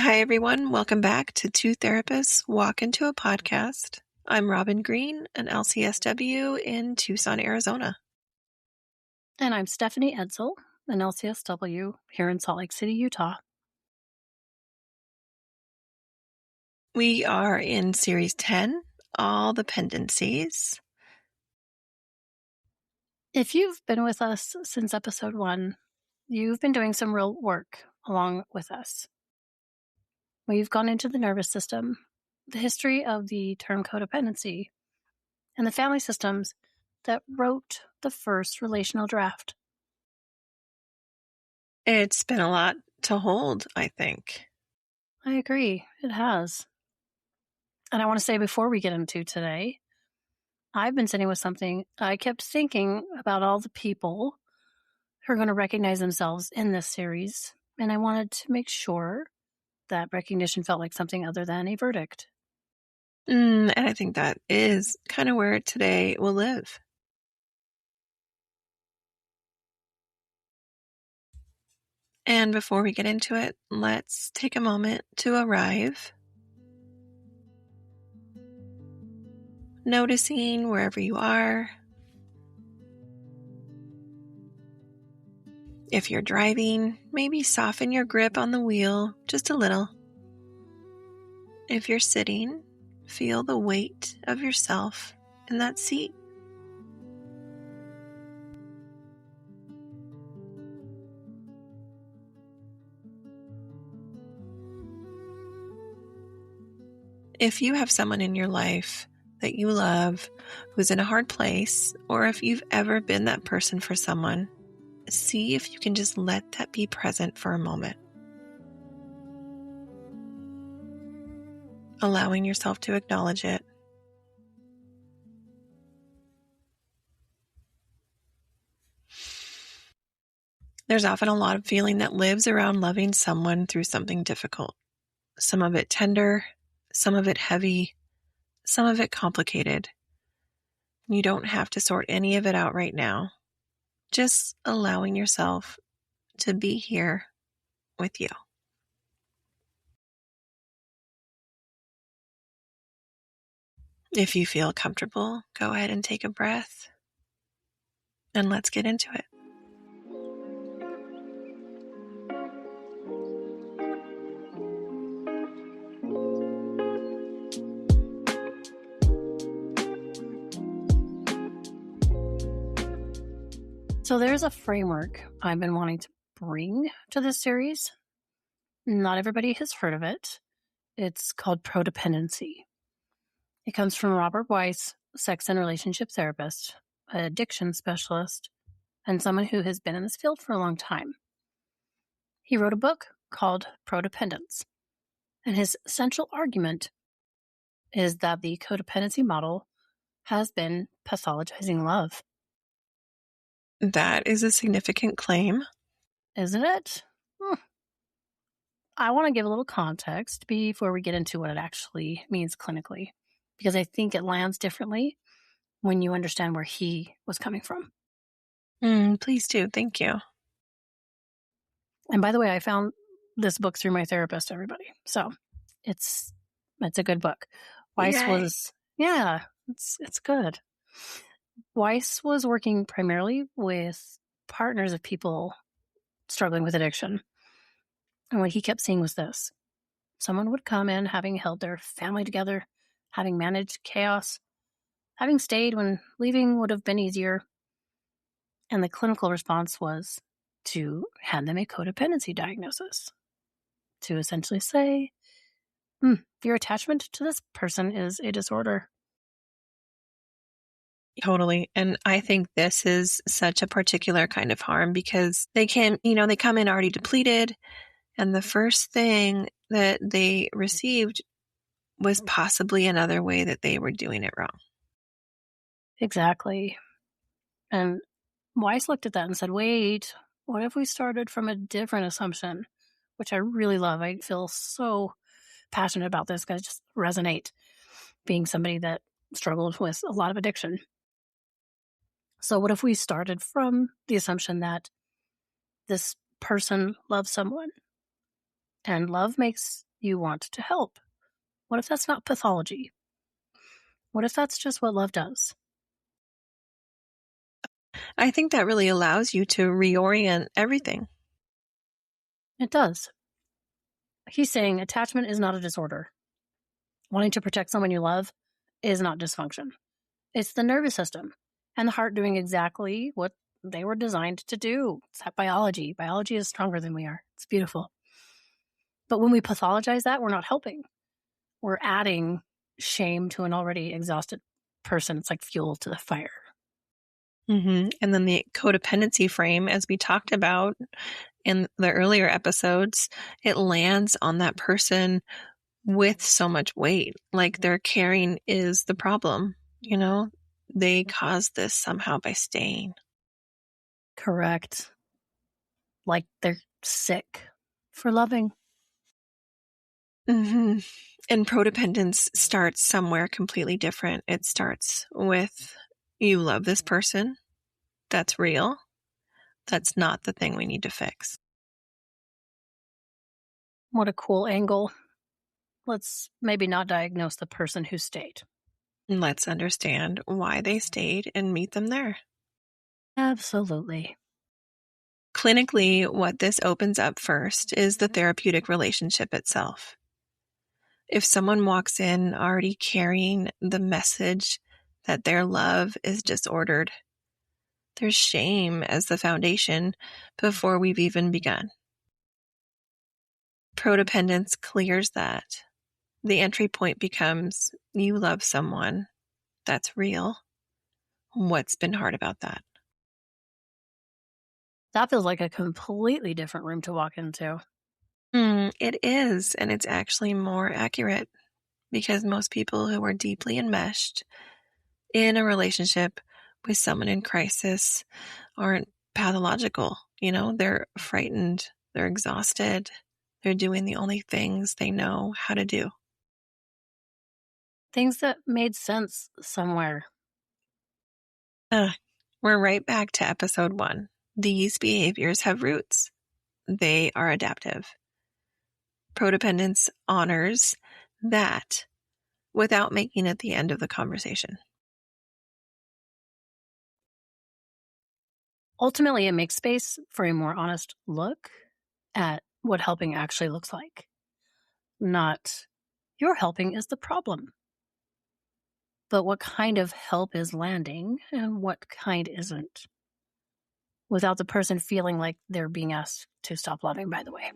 Hi, everyone. Welcome back to Two Therapists Walk Into a Podcast. I'm Robin Green, an LCSW in Tucson, Arizona. And I'm Stephanie Edsel, an LCSW here in Salt Lake City, Utah. We are in Series 10, All the Pendencies. If you've been with us since episode 1, you've been doing some real work along with us. We've gone into the nervous system, the history of the term codependency, and the family systems that wrote the first relational draft. It's been a lot to hold, I think. I agree, it has. And I want to say before we get into today, I've been sitting with something. I kept thinking about all the people who are going to recognize themselves in this series, and I wanted to make sure that recognition felt like something other than a verdict. And I think that is kind of where today will live. And before we get into it, let's take a moment to arrive. Noticing wherever you are. If you're driving, maybe soften your grip on the wheel just a little. If you're sitting, feel the weight of yourself in that seat. If you have someone in your life that you love who's in a hard place, or if you've ever been that person for someone, see if you can just let that be present for a moment. Allowing yourself to acknowledge it. There's often a lot of feeling that lives around loving someone through something difficult. Some of it tender, some of it heavy, some of it complicated. You don't have to sort any of it out right now. Just allowing yourself to be here with you. If you feel comfortable, go ahead and take a breath, and let's get into it. So there's a framework I've been wanting to bring to this series. Not everybody has heard of it. It's called Prodependency. It comes from Robert Weiss, sex and relationship therapist, an addiction specialist, and someone who has been in this field for a long time. He wrote a book called Prodependence, and his central argument is that the codependency model has been pathologizing love. That is a significant claim. Isn't it? I want to give a little context before we get into what it actually means clinically, because I think it lands differently when you understand where he was coming from. Please do. Thank you. And by the way, I found this book through my therapist, everybody. So it's a good book. Weiss Yay. was, it's good. Weiss was working primarily with partners of people struggling with addiction. And what he kept seeing was this. Someone would come in having held their family together, having managed chaos, having stayed when leaving would have been easier. And the clinical response was to hand them a codependency diagnosis, to essentially say, your attachment to this person is a disorder. Totally. And I think this is such a particular kind of harm because they come in already depleted, and the first thing that they received was possibly another way that they were doing it wrong. Exactly. And Weiss looked at that and said, wait, what if we started from a different assumption? Which I really love. I feel so passionate about this because I just resonate being somebody that struggled with a lot of addiction. So what if we started from the assumption that this person loves someone and love makes you want to help? What if that's not pathology? What if that's just what love does? I think that really allows you to reorient everything. It does. He's saying attachment is not a disorder. Wanting to protect someone you love is not dysfunction. It's the nervous system and the heart doing exactly what they were designed to do. It's that biology. Biology is stronger than we are. It's beautiful. But when we pathologize that, we're not helping. We're adding shame to an already exhausted person. It's like fuel to the fire. And then the codependency frame, as we talked about in the earlier episodes, it lands on that person with so much weight. Like their caring is the problem, They caused this somehow by staying. Correct. Like they're sick for loving. And prodependence starts somewhere completely different. It starts with, you love this person. That's real. That's not the thing we need to fix. What a cool angle. Let's maybe not diagnose the person who stayed. Let's understand why they stayed and meet them there. Absolutely. Clinically, what this opens up first is the therapeutic relationship itself. If someone walks in already carrying the message that their love is disordered, there's shame as the foundation before we've even begun. Prodependence clears that. The entry point becomes, you love someone. That's real. What's been hard about that? That feels like a completely different room to walk into. It is, and it's actually more accurate because most people who are deeply enmeshed in a relationship with someone in crisis aren't pathological. They're frightened, they're exhausted, they're doing the only things they know how to do. Things that made sense somewhere. We're right back to episode 1. These behaviors have roots. They are adaptive. Prodependence honors that without making it the end of the conversation. Ultimately, it makes space for a more honest look at what helping actually looks like. Not, your helping is the problem, but what kind of help is landing and what kind isn't, without the person feeling like they're being asked to stop loving, by the way.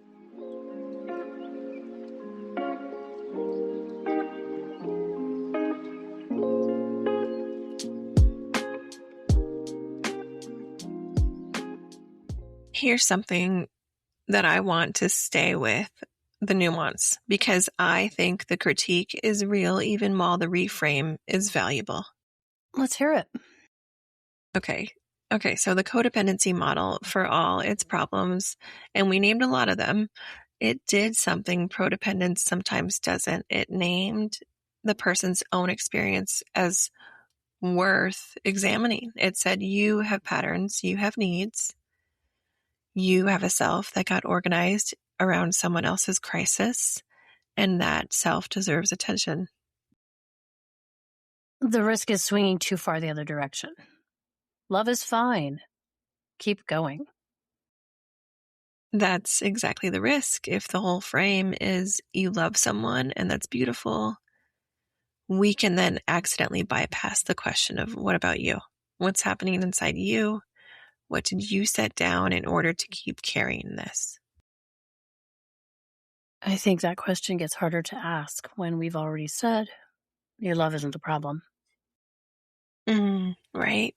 Here's something that I want to stay with, the nuance, because I think the critique is real even while the reframe is valuable. Let's hear it. Okay, so the codependency model, for all its problems, and we named a lot of them, it did something prodependence sometimes doesn't. It named the person's own experience as worth examining. It said, you have patterns, you have needs, you have a self that got organized around someone else's crisis, and that self deserves attention. The risk is swinging too far the other direction. Love is fine. Keep going. That's exactly the risk. If the whole frame is you love someone and that's beautiful, we can then accidentally bypass the question of what about you? What's happening inside you? What did you set down in order to keep carrying this? I think that question gets harder to ask when we've already said your love isn't the problem. Right?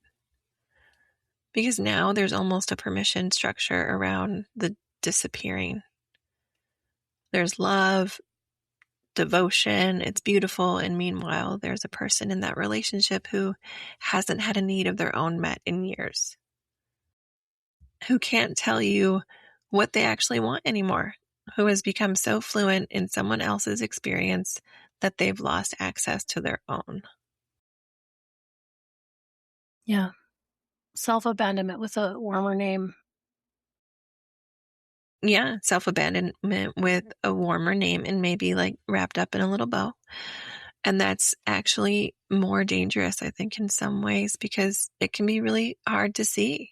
Because now there's almost a permission structure around the disappearing. There's love, devotion, it's beautiful, and meanwhile, there's a person in that relationship who hasn't had a need of their own met in years, who can't tell you what they actually want anymore, who has become so fluent in someone else's experience that they've lost access to their own. Yeah. Self-abandonment with a warmer name. Yeah, self-abandonment with a warmer name and maybe like wrapped up in a little bow. And that's actually more dangerous, I think, in some ways, because it can be really hard to see.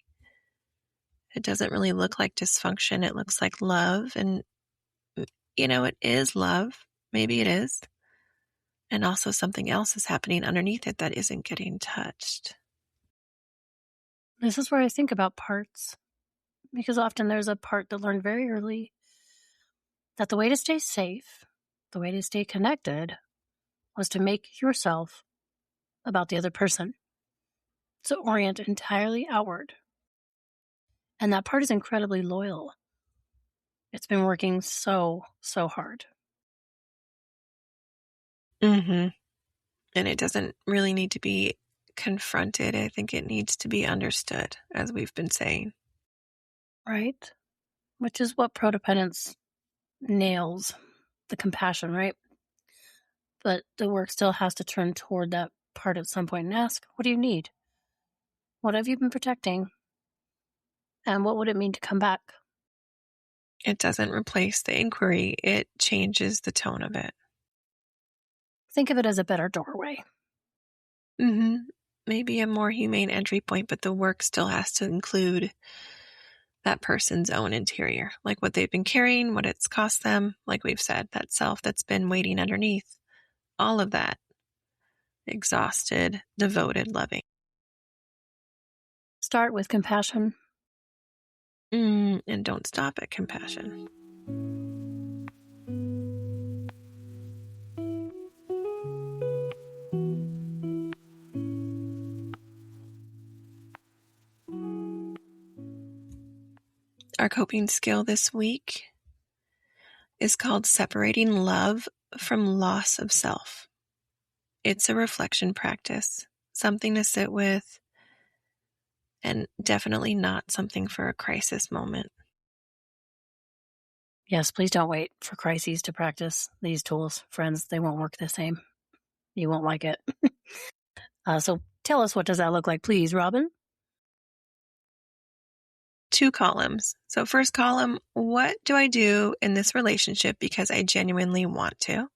It doesn't really look like dysfunction. It looks like love. And, it is love. Maybe it is. And also something else is happening underneath it that isn't getting touched. This is where I think about parts, because often there's a part that learned very early that the way to stay safe, the way to stay connected, was to make yourself about the other person. So orient entirely outward. And that part is incredibly loyal. It's been working so hard. Mm-hmm. And it doesn't really need to be confronted. I think it needs to be understood, as we've been saying. Right? Which is what prodependence nails, the compassion, right? But the work still has to turn toward that part at some point and ask, what do you need? What have you been protecting? And what would it mean to come back? It doesn't replace the inquiry. It changes the tone of it. Think of it as a better doorway. Mm-hmm. Maybe a more humane entry point, but the work still has to include that person's own interior, like what they've been carrying, what it's cost them, like we've said, that self that's been waiting underneath, all of that. Exhausted, devoted, loving. Start with compassion. And don't stop at compassion. Our coping skill this week is called separating love from loss of self. It's a reflection practice, something to sit with, and definitely not something for a crisis moment. Yes, please don't wait for crises to practice these tools, friends. They won't work the same. You won't like it. So tell us, what does that look like, please, Robin? 2 columns. So first column, what do I do in this relationship because I genuinely want to?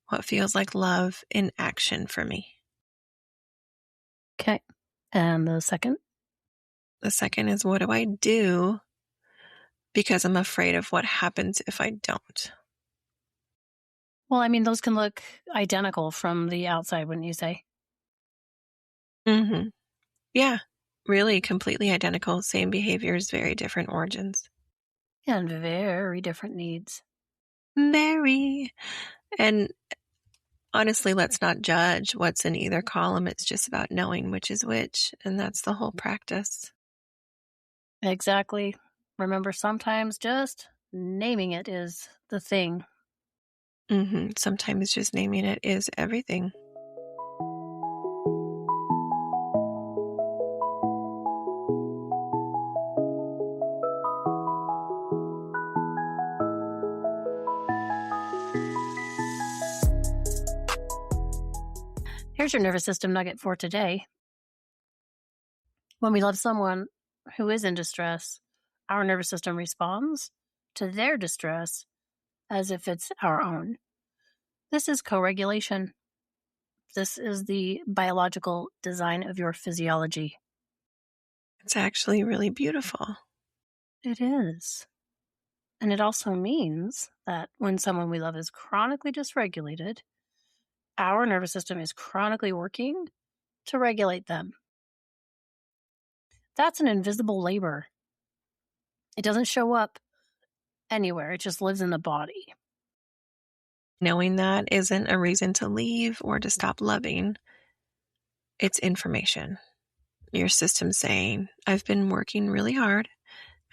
What feels like love in action for me? Okay. And the second? The second is, what do I do because I'm afraid of what happens if I don't? Well, I mean, those can look identical from the outside, wouldn't you say? Mm-hmm. Yeah, really completely identical. Same behaviors, very different origins. And very different needs. Very. And honestly, let's not judge what's in either column. It's just about knowing which is which. And that's the whole practice. Exactly. Remember, sometimes just naming it is the thing. Sometimes just naming it is everything. Here's your nervous system nugget for today. When we love someone who is in distress, our nervous system responds to their distress as if it's our own. This is co-regulation. This is the biological design of your physiology. It's actually really beautiful. It is. And it also means that when someone we love is chronically dysregulated, our nervous system is chronically working to regulate them. That's an invisible labor. It doesn't show up anywhere. It just lives in the body. Knowing that isn't a reason to leave or to stop loving. It's information. Your system saying, I've been working really hard.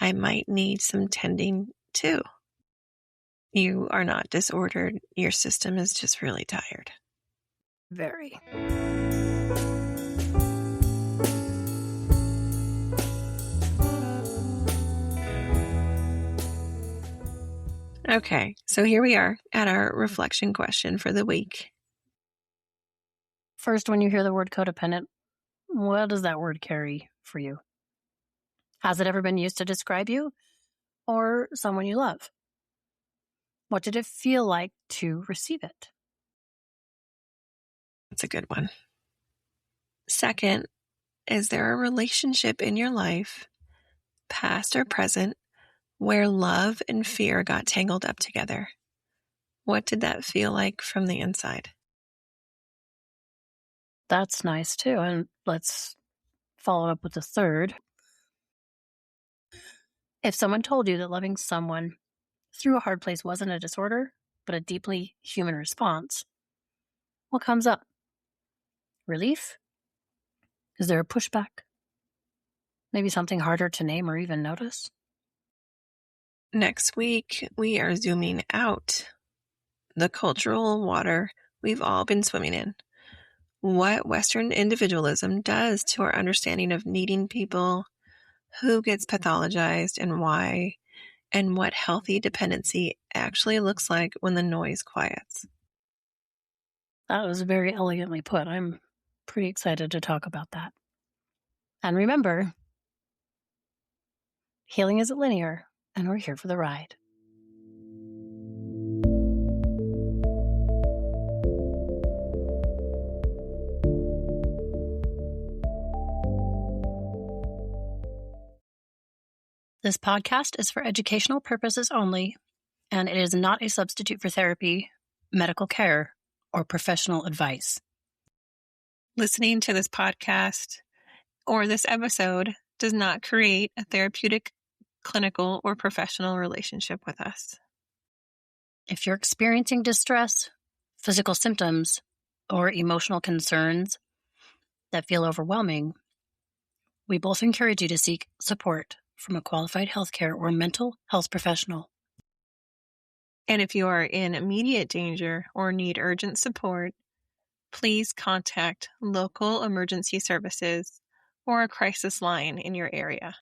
I might need some tending too. You are not disordered. Your system is just really tired. Very. Okay, so here we are at our reflection question for the week. First, when you hear the word codependent, what does that word carry for you? Has it ever been used to describe you? or someone you love? What did it feel like to receive it? That's a good one. Second, is there a relationship in your life, past or present, where love and fear got tangled up together? What did that feel like from the inside? That's nice too. And let's follow up with the third. If someone told you that loving someone through a hard place wasn't a disorder, but a deeply human response, what comes up? Relief? Is there a pushback? Maybe something harder to name or even notice? Next week, we are zooming out the cultural water we've all been swimming in. What Western individualism does to our understanding of needing people, who gets pathologized and why, and what healthy dependency actually looks like when the noise quiets. That was very elegantly put. I'm pretty excited to talk about that. And remember, healing isn't linear, and we're here for the ride. This podcast is for educational purposes only, and it is not a substitute for therapy, medical care, or professional advice. Listening to this podcast or this episode does not create a therapeutic, clinical, or professional relationship with us. If you're experiencing distress, physical symptoms, or emotional concerns that feel overwhelming, we both encourage you to seek support from a qualified healthcare or mental health professional. And if you are in immediate danger or need urgent support, please contact local emergency services or a crisis line in your area.